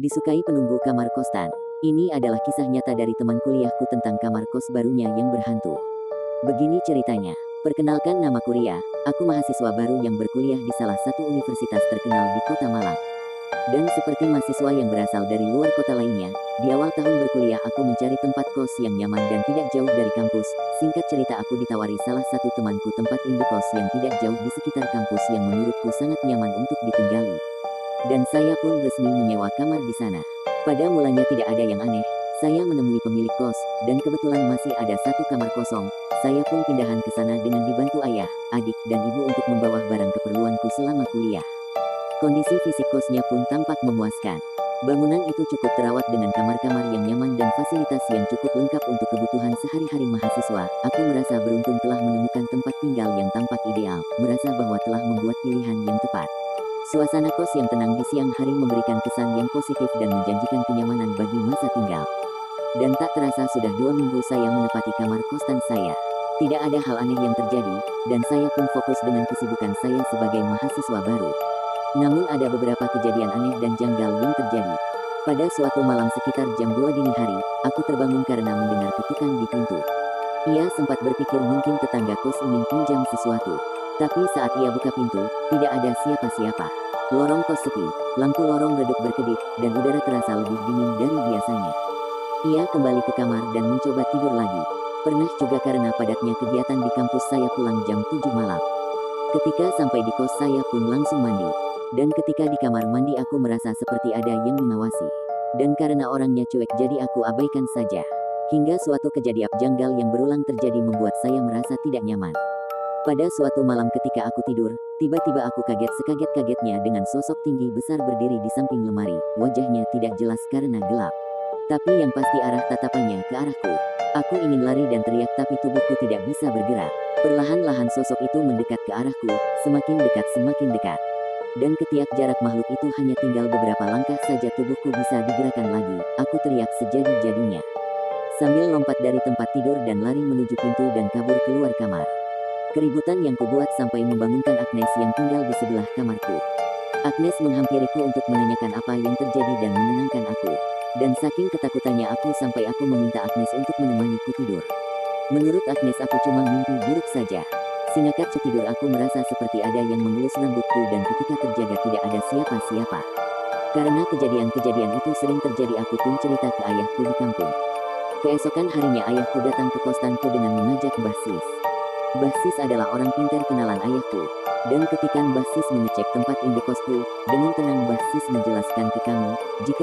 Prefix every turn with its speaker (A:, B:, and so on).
A: Disukai penunggu kamar kostan. Ini adalah kisah nyata dari teman kuliahku tentang kamar kos barunya yang berhantu. Begini ceritanya. Perkenalkan, nama Kuria. Aku mahasiswa baru yang berkuliah di salah satu universitas terkenal di kota Malang. Dan seperti mahasiswa yang berasal dari luar kota lainnya, di awal tahun berkuliah aku mencari tempat kos yang nyaman dan tidak jauh dari kampus. Singkat cerita, aku ditawari salah satu temanku tempat indekos yang tidak jauh di sekitar kampus yang menurutku sangat nyaman untuk ditinggali. Dan saya pun resmi menyewa kamar di sana. Pada mulanya tidak ada yang aneh. Saya menemui pemilik kos, dan kebetulan masih ada satu kamar kosong. Saya pun pindahan ke sana dengan dibantu ayah, adik, dan ibu untuk membawa barang keperluanku selama kuliah. Kondisi fisik kosnya pun tampak memuaskan. Bangunan itu cukup terawat dengan kamar-kamar yang nyaman dan fasilitas yang cukup lengkap untuk kebutuhan sehari-hari mahasiswa. Aku merasa beruntung telah menemukan tempat tinggal yang tampak ideal, merasa bahwa telah membuat pilihan yang tepat. Suasana kos yang tenang di siang hari memberikan kesan yang positif dan menjanjikan kenyamanan bagi masa tinggal. Dan tak terasa sudah 2 minggu saya menepati kamar kostan saya. Tidak ada hal aneh yang terjadi, dan saya pun fokus dengan kesibukan saya sebagai mahasiswa baru. Namun ada beberapa kejadian aneh dan janggal yang terjadi. Pada suatu malam sekitar jam 2 dini hari, aku terbangun karena mendengar ketukan di pintu. Ia sempat berpikir mungkin tetangga kos ingin pinjam sesuatu. Tapi saat ia buka pintu, tidak ada siapa-siapa. Lorong kos sepi, lampu lorong redup berkedip, dan udara terasa lebih dingin dari biasanya. Ia kembali ke kamar dan mencoba tidur lagi. Pernah juga karena padatnya kegiatan di kampus saya pulang jam 7 malam. Ketika sampai di kos saya pun langsung mandi. Dan ketika di kamar mandi aku merasa seperti ada yang mengawasi. Dan karena orangnya cuek jadi aku abaikan saja. Hingga suatu kejadian janggal yang berulang terjadi membuat saya merasa tidak nyaman. Pada suatu malam ketika aku tidur, tiba-tiba aku kaget sekaget-kagetnya dengan sosok tinggi besar berdiri di samping lemari. Wajahnya tidak jelas karena gelap. Tapi yang pasti arah tatapannya ke arahku. Aku ingin lari dan teriak tapi tubuhku tidak bisa bergerak. Perlahan-lahan sosok itu mendekat ke arahku, semakin dekat semakin dekat. Dan ketiak jarak makhluk itu hanya tinggal beberapa langkah saja tubuhku bisa digerakkan lagi. Aku teriak sejadi-jadinya. Sambil lompat dari tempat tidur dan lari menuju pintu dan kabur keluar kamar. Keributan yang kubuat sampai membangunkan Agnes yang tinggal di sebelah kamarku. Agnes menghampiriku untuk menanyakan apa yang terjadi dan menenangkan aku. Dan saking ketakutannya aku sampai aku meminta Agnes untuk menemaniku tidur. Menurut Agnes aku cuma mimpi buruk saja. Singkat tidur aku merasa seperti ada yang mengelus rambutku dan ketika terjaga tidak ada siapa-siapa. Karena kejadian-kejadian itu sering terjadi aku pun cerita ke ayahku di kampung. Keesokan harinya ayahku datang ke kostanku dengan mengajak Mbah Sis. Mbah Sis adalah orang pintar kenalan ayahku. Dan ketika Mbah Sis mengecek tempat indekosku, dengan tenang Mbah Sis menjelaskan ke kami, jika